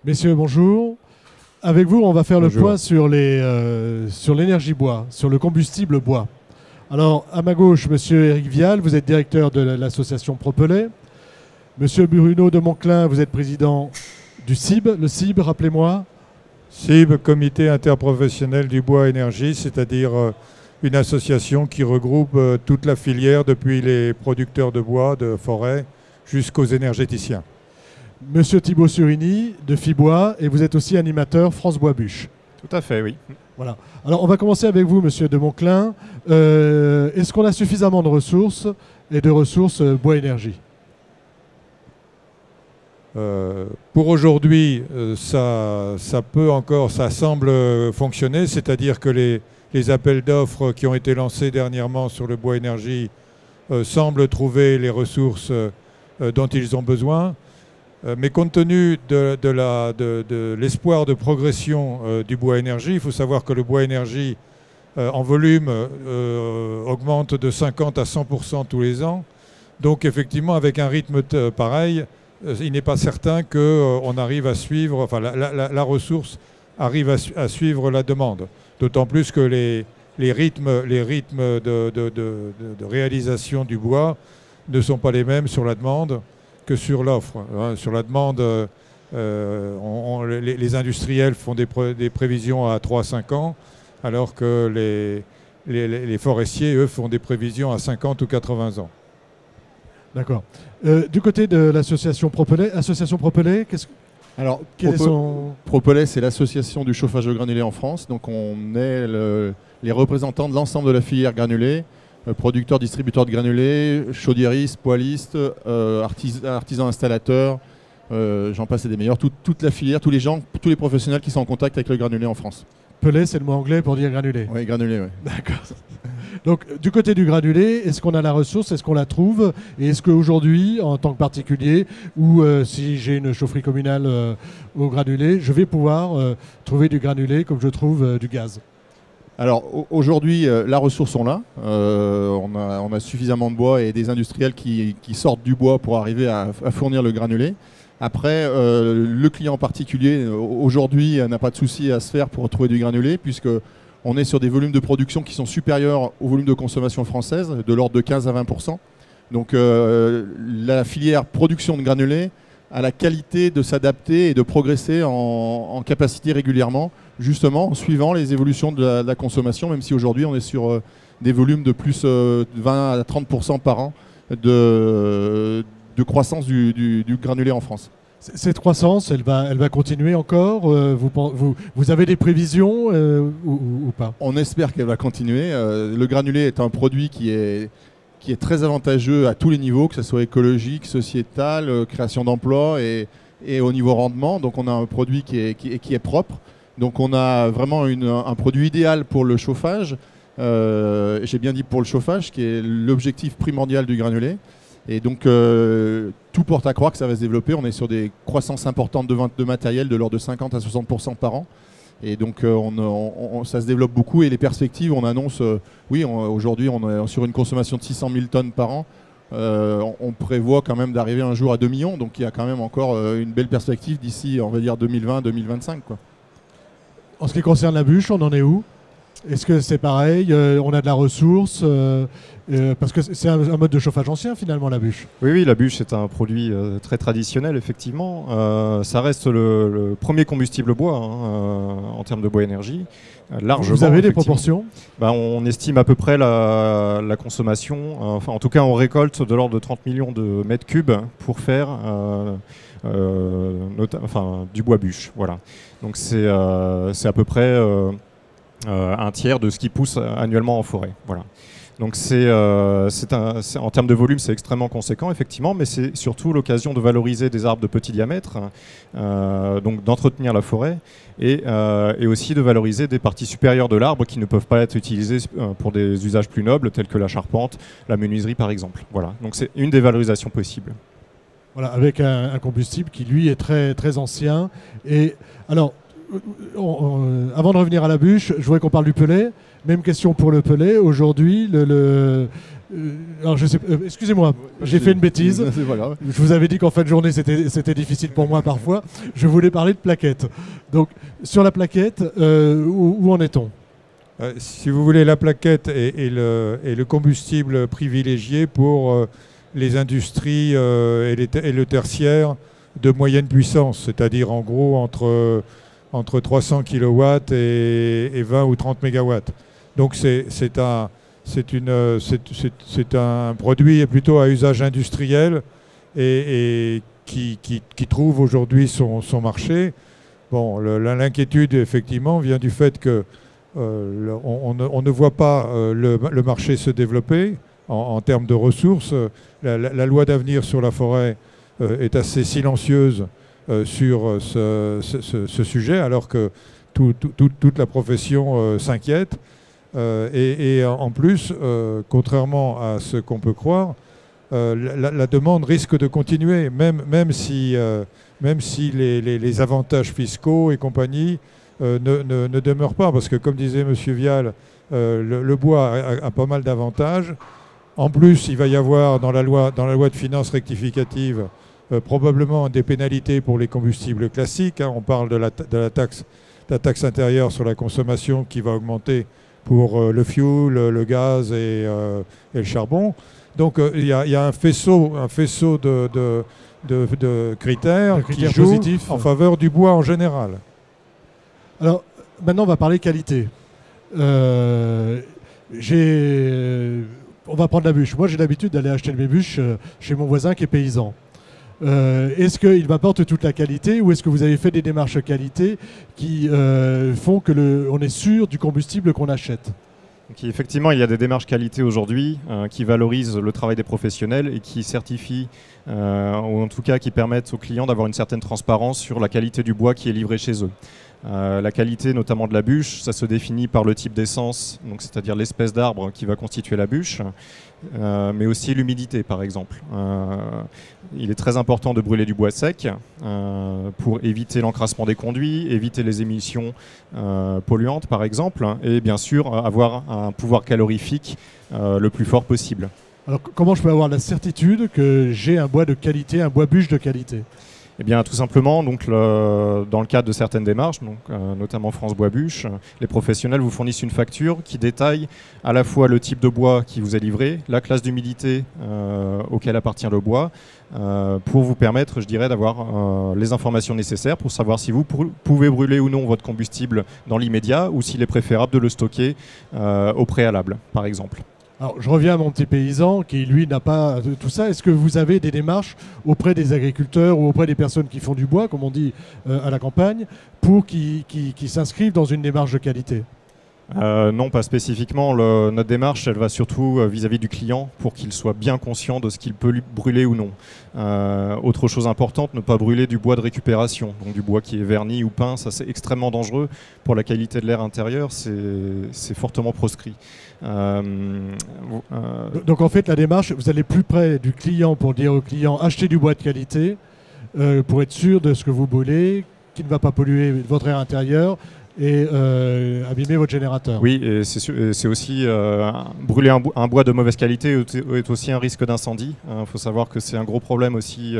Messieurs, bonjour. Avec vous, on va faire Bonjour. le point sur l'énergie bois, sur le combustible bois. Alors, à ma gauche, Monsieur Éric Vial, vous êtes directeur de l'association Propelais. Monsieur Bruno de Monclin, vous êtes président du CIB. Le CIB, rappelez-moi. CIB, Comité interprofessionnel du bois énergie, c'est-à-dire une association qui regroupe toute la filière, depuis les producteurs de bois, de forêt, jusqu'aux énergéticiens. Monsieur Thibaut Surini de Fibois, et vous êtes aussi animateur France Bois Bûche. Tout à fait, oui. Voilà. Alors, on va commencer avec vous, Monsieur de Monclin. Est-ce qu'on a suffisamment de ressources et de ressources bois énergie? Pour aujourd'hui, ça semble fonctionner, c'est-à-dire que les appels d'offres qui ont été lancés dernièrement sur le bois énergie semblent trouver les ressources dont ils ont besoin. Mais compte tenu de l'espoir de progression du bois énergie, il faut savoir que le bois énergie en volume augmente de 50 à 100% tous les ans. Donc effectivement, avec un rythme pareil, il n'est pas certain qu'on arrive à suivre, enfin la ressource arrive à suivre la demande. D'autant plus que les rythmes de réalisation du bois ne sont pas les mêmes sur la demande que sur l'offre. Sur la demande, les industriels font des prévisions à 3 à 5 ans, alors que les forestiers, eux, font des prévisions à 50 ou 80 ans. D'accord. Du côté de l'association Propelais, Alors, quel est son... Propelais, c'est l'association du chauffage au granulé en France. Donc, on est les représentants de l'ensemble de la filière granulée, producteurs, distributeurs de granulés, chaudiéristes, poêlistes, artisans installateurs, j'en passe et des meilleurs. Toute la filière, tous les professionnels qui sont en contact avec le granulé en France. Pellet, c'est le mot anglais pour dire granulé. Oui, granulé, oui. D'accord. Donc, du côté du granulé, est-ce qu'on a la ressource? Est-ce qu'on la trouve? Et est-ce qu'aujourd'hui, en tant que particulier, ou si j'ai une chaufferie communale au granulé, je vais pouvoir trouver du granulé comme je trouve du gaz? Alors, aujourd'hui, la ressource, on l'a. On a suffisamment de bois et des industriels qui sortent du bois pour arriver à fournir le granulé. Après, le client particulier, aujourd'hui, n'a pas de souci à se faire pour trouver du granulé, puisqu'on est sur des volumes de production qui sont supérieurs au volume de consommation française, de l'ordre de 15 à 20%. Donc, la filière production de granulé a la qualité de s'adapter et de progresser en capacité régulièrement, justement en suivant les évolutions de la consommation, même si aujourd'hui, on est sur des volumes de plus 20 à 30% par an de croissance du granulé en France. Cette croissance, elle va continuer encore vous avez des prévisions ou pas? On espère qu'elle va continuer. Le granulé est un produit qui est très avantageux à tous les niveaux, que ce soit écologique, sociétal, création d'emplois et au niveau rendement. Donc on a un produit qui est propre. Donc on a vraiment un produit idéal pour le chauffage. J'ai bien dit pour le chauffage, qui est l'objectif primordial du granulé. Et donc, tout porte à croire que ça va se développer. On est sur des croissances importantes de matériel de l'ordre de 50 à 60% par an. Et donc, ça se développe beaucoup. Et les perspectives, on annonce, aujourd'hui, on est sur une consommation de 600 000 tonnes par an. On prévoit quand même d'arriver un jour à 2 millions. Donc, il y a quand même encore une belle perspective d'ici, on va dire, 2020-2025, quoi. En ce qui concerne la bûche, on en est où? Est-ce que c'est pareil? On a de la ressource parce que c'est un mode de chauffage ancien finalement, la bûche. Oui, la bûche est un produit très traditionnel, effectivement. Ça reste le premier combustible bois en termes de bois énergie. Largement, vous avez des proportions? On estime à peu près la consommation. En tout cas, on récolte de l'ordre de 30 millions de mètres cubes pour faire du bois bûche. Voilà. Donc c'est à peu près un tiers de ce qui pousse annuellement en forêt. Voilà. Donc en termes de volume, c'est extrêmement conséquent, effectivement, mais c'est surtout l'occasion de valoriser des arbres de petit diamètre, donc d'entretenir la forêt, et aussi de valoriser des parties supérieures de l'arbre qui ne peuvent pas être utilisées pour des usages plus nobles, tels que la charpente, la menuiserie, par exemple. Voilà. Donc c'est une des valorisations possibles. Voilà, avec un combustible qui, lui, est très, très ancien. Et alors, avant de revenir à la bûche, je voudrais qu'on parle du pellet. Même question pour le pellet. Aujourd'hui, alors je sais, excusez-moi, j'ai fait une bêtise. C'est pas grave. Je vous avais dit qu'en fin de journée, c'était difficile pour moi parfois. Je voulais parler de plaquettes. Donc, sur la plaquette, où en est-on ? Si vous voulez, la plaquette est le combustible privilégié pour les industries et le tertiaire de moyenne puissance, c'est-à-dire en gros entre 300 kW et 20 ou 30 MW. Donc c'est un produit plutôt à usage industriel et qui trouve aujourd'hui son marché. Bon, l'inquiétude, effectivement, vient du fait que on ne voit pas le marché se développer en termes de ressources. La loi d'avenir sur la forêt est assez silencieuse sur ce sujet, alors que toute la profession s'inquiète. Et en plus, contrairement à ce qu'on peut croire, la demande risque de continuer, même si les avantages fiscaux et compagnie ne demeurent pas. Parce que, comme disait M. Vial, le bois a pas mal d'avantages. En plus, il va y avoir dans la loi de finances rectificative probablement des pénalités pour les combustibles classiques. On parle de la taxe intérieure sur la consommation qui va augmenter pour le fioul, le gaz et le charbon. Donc il y a un faisceau de critères qui jouent positifs en faveur du bois en général. Alors, maintenant, on va parler qualité. On va prendre la bûche. Moi, j'ai l'habitude d'aller acheter mes bûches chez mon voisin qui est paysan. Est-ce qu'il m'apporte toute la qualité ou est-ce que vous avez fait des démarches qualité qui font que on est sûr du combustible qu'on achète ? Donc, effectivement, il y a des démarches qualité aujourd'hui qui valorisent le travail des professionnels et qui certifient, ou en tout cas qui permettent aux clients d'avoir une certaine transparence sur la qualité du bois qui est livré chez eux. La qualité notamment de la bûche, ça se définit par le type d'essence, donc c'est-à-dire l'espèce d'arbre qui va constituer la bûche, mais aussi l'humidité par exemple. Il est très important de brûler du bois sec pour éviter l'encrassement des conduits, éviter les émissions polluantes par exemple, et bien sûr avoir un pouvoir calorifique le plus fort possible. Alors comment je peux avoir la certitude que j'ai un bois de qualité, un bois bûche de qualité ? Eh bien, tout simplement, donc, dans le cadre de certaines démarches, donc, notamment France Bois Bûche, les professionnels vous fournissent une facture qui détaille à la fois le type de bois qui vous est livré, la classe d'humidité auquel appartient le bois, pour vous permettre, je dirais, d'avoir les informations nécessaires pour savoir si vous pouvez brûler ou non votre combustible dans l'immédiat ou s'il est préférable de le stocker au préalable, par exemple. Alors, je reviens à mon petit paysan qui, lui, n'a pas tout ça. Est-ce que vous avez des démarches auprès des agriculteurs ou auprès des personnes qui font du bois, comme on dit à la campagne, pour qu'ils s'inscrivent dans une démarche de qualité ? Non, pas spécifiquement. Notre démarche, elle va surtout vis-à-vis du client pour qu'il soit bien conscient de ce qu'il peut brûler ou non. Autre chose importante, ne pas brûler du bois de récupération, donc du bois qui est verni ou peint. Ça, c'est extrêmement dangereux pour la qualité de l'air intérieur. C'est fortement proscrit. Donc en fait, la démarche, vous allez plus près du client pour dire au client achetez du bois de qualité pour être sûr de ce que vous brûlez, qui ne va pas polluer votre air intérieur et abîmer votre générateur. Oui, et c'est aussi brûler un bois de mauvaise qualité est aussi un risque d'incendie. Il faut savoir que c'est un gros problème aussi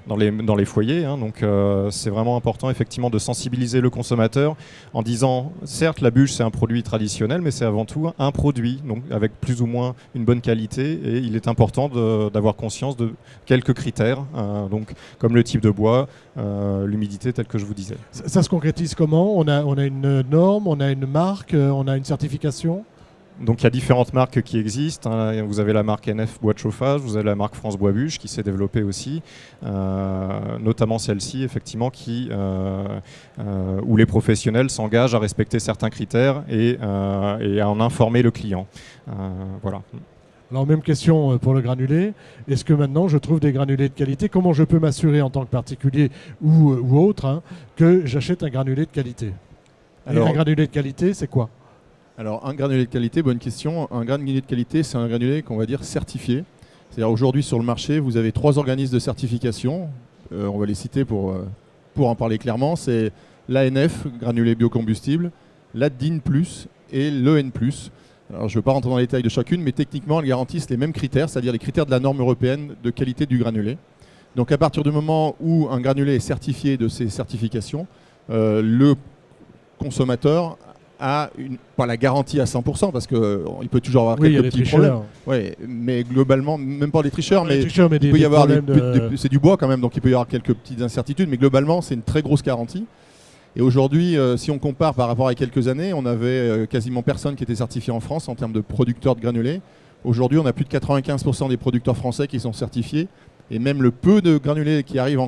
dans les foyers. Donc c'est vraiment important effectivement de sensibiliser le consommateur en disant certes la bûche c'est un produit traditionnel, mais c'est avant tout un produit donc avec plus ou moins une bonne qualité et il est important d'avoir conscience de quelques critères, donc comme le type de bois, l'humidité telle que je vous disais. Ça se concrétise comment ? On a une norme, on a une marque, on a une certification ? Donc il y a différentes marques qui existent. Vous avez la marque NF Bois de chauffage, vous avez la marque France Bois Bûche qui s'est développée aussi, notamment celle-ci effectivement où les professionnels s'engagent à respecter certains critères et à en informer le client. Voilà. Alors même question pour le granulé. Est-ce que maintenant je trouve des granulés de qualité ? Comment je peux m'assurer en tant que particulier ou autre que j'achète un granulé de qualité ? Alors, un granulé de qualité, c'est quoi ? Alors un granulé de qualité, bonne question. Un granulé de qualité, c'est un granulé qu'on va dire certifié. C'est-à-dire aujourd'hui sur le marché, vous avez 3 organismes de certification. On va les citer pour en parler clairement. C'est l'ANF, granulé biocombustible, l'ADDIN+, et l'EN+. Alors, je ne veux pas rentrer dans les détails de chacune, mais techniquement, elles garantissent les mêmes critères, c'est-à-dire les critères de la norme européenne de qualité du granulé. Donc à partir du moment où un granulé est certifié de ces certifications, le consommateur a pas la garantie à 100%, parce qu'il peut toujours avoir quelques petits problèmes. Ouais, mais globalement, même pas les tricheurs, mais il peut y avoir c'est du bois quand même, donc il peut y avoir quelques petites incertitudes, mais globalement, c'est une très grosse garantie. Et aujourd'hui, si on compare par rapport à quelques années, on avait quasiment personne qui était certifié en France en termes de producteurs de granulés. Aujourd'hui, on a plus de 95% des producteurs français qui sont certifiés. Et même le peu de granulés qui arrivent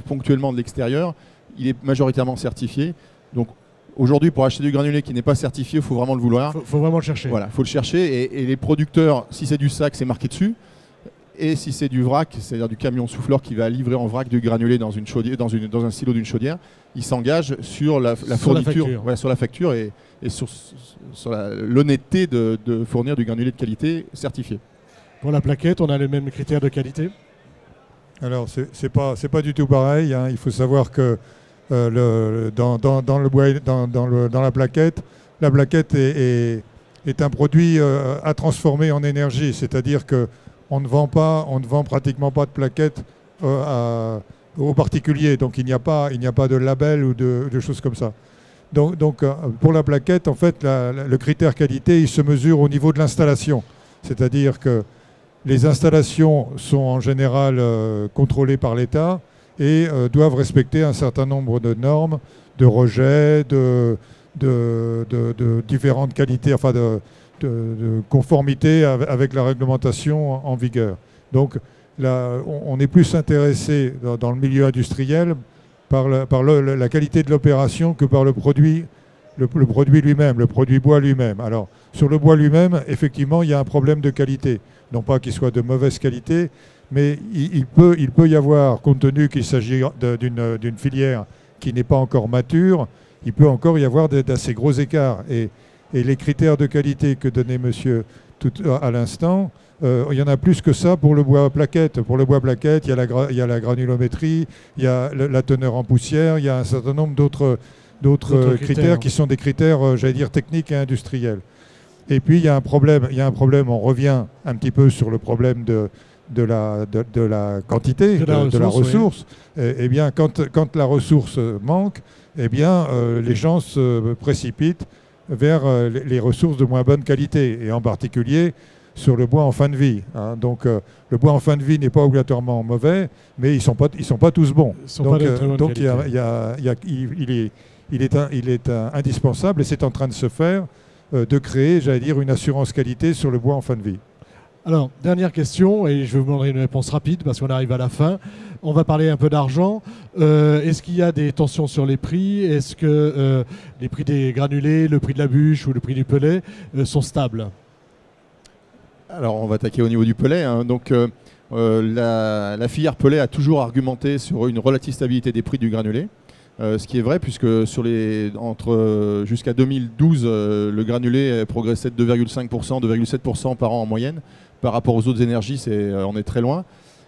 ponctuellement de l'extérieur, il est majoritairement certifié. Donc aujourd'hui, pour acheter du granulé qui n'est pas certifié, il faut vraiment le vouloir. Il faut vraiment le chercher. Voilà, il faut le chercher. Et les producteurs, si c'est du sac, c'est marqué dessus. Et si c'est du vrac, c'est-à-dire du camion souffleur qui va livrer en vrac du granulé dans une chaudière, dans un silo d'une chaudière, il s'engage sur la fourniture, sur la facture et sur l'honnêteté de fournir du granulé de qualité certifié. Pour la plaquette, on a les mêmes critères de qualité? Alors, c'est pas du tout pareil. Hein. Il faut savoir que dans la plaquette est un produit à transformer en énergie. C'est-à-dire qu'on ne vend pratiquement pas de plaquettes aux particuliers. Donc, il n'y a pas de label ou de choses comme ça. Donc pour la plaquette, en fait, le critère qualité, il se mesure au niveau de l'installation. C'est-à-dire que les installations sont en général contrôlées par l'État et doivent respecter un certain nombre de normes, de rejet, de différentes qualités, enfin de conformité avec la réglementation en vigueur. Donc là, on est plus intéressé dans le milieu industriel par la qualité de l'opération que par le produit lui-même, le produit bois lui-même. Alors, sur le bois lui-même, effectivement, il y a un problème de qualité. Non pas qu'il soit de mauvaise qualité, mais il peut y avoir, compte tenu qu'il s'agit d'une filière qui n'est pas encore mature, il peut encore y avoir d'assez gros écarts. Et les critères de qualité que donnait monsieur tout à l'instant, il y en a plus que ça pour le bois plaquette. Pour le bois plaquette, il y a la granulométrie, il y a la teneur en poussière, il y a un certain nombre d'autres critères qui sont des critères, j'allais dire, techniques et industriels. Et puis, il y a un problème, on revient un petit peu sur le problème de la quantité, de la ressource. Oui. Eh bien, quand la ressource manque, eh bien, les gens se précipitent vers les ressources de moins bonne qualité, et en particulier sur le bois en fin de vie. Hein. Donc, le bois en fin de vie n'est pas obligatoirement mauvais, mais ils sont pas tous bons. Donc, il est indispensable, et c'est en train de se faire, de créer, j'allais dire, une assurance qualité sur le bois en fin de vie. Alors, dernière question, et je vais vous demander une réponse rapide parce qu'on arrive à la fin. On va parler un peu d'argent. Est-ce qu'il y a des tensions sur les prix? Est-ce que les prix des granulés, le prix de la bûche ou le prix du pellet sont stables? Alors, on va attaquer au niveau du pellet. Hein. Donc, la filière pellet a toujours argumenté sur une relative stabilité des prix du granulé. Ce qui est vrai, puisque jusqu'à 2012, le granulé progressait de 2,5%, 2,7% par an en moyenne. Par rapport aux autres énergies, on est très loin.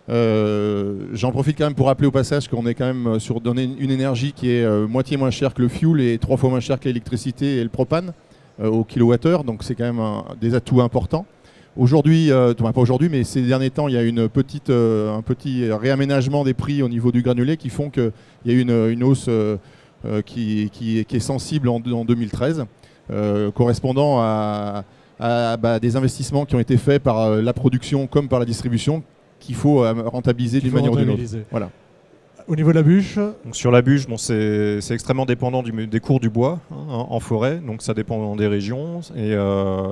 J'en profite quand même pour rappeler au passage qu'on est quand même sur une énergie qui est moitié moins chère que le fuel et 3 fois moins chère que l'électricité et le propane au kilowattheure. Donc c'est quand même des atouts importants. Aujourd'hui, pas aujourd'hui, mais ces derniers temps, il y a un petit réaménagement des prix au niveau du granulé qui font qu'il y a une hausse qui est sensible en 2013, correspondant à des investissements qui ont été faits par la production comme par la distribution qu'il faut rentabiliser d'une manière ou d'une autre. Voilà. Au niveau de la bûche? Donc sur la bûche, c'est extrêmement dépendant des cours du bois en forêt, donc ça dépend des régions. Et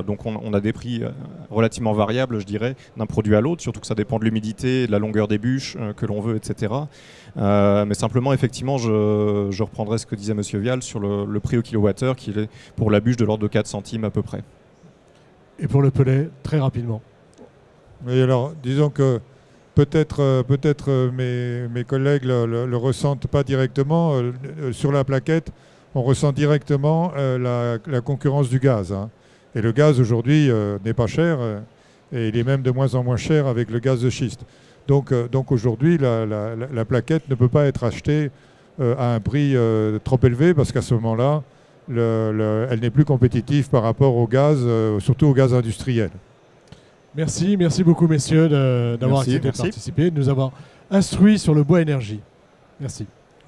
donc on a des prix relativement variables, je dirais, d'un produit à l'autre, surtout que ça dépend de l'humidité, de la longueur des bûches que l'on veut, etc. Mais simplement, effectivement, je reprendrai ce que disait monsieur Vial sur le prix au kilowattheure, qui est pour la bûche de l'ordre de 4 centimes à peu près. Et pour le pellet, très rapidement. Oui, alors, disons que peut-être mes collègues le ressentent pas directement. Sur la plaquette, on ressent directement la concurrence du gaz. Hein. Et le gaz, aujourd'hui, n'est pas cher, et il est même de moins en moins cher avec le gaz de schiste. Donc aujourd'hui, la plaquette ne peut pas être achetée à un prix trop élevé, parce qu'à ce moment-là, elle n'est plus compétitive par rapport au gaz, surtout au gaz industriel. Merci beaucoup messieurs d'avoir accepté de participer, de nous avoir instruits sur le bois énergie. Merci.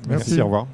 Merci, au revoir.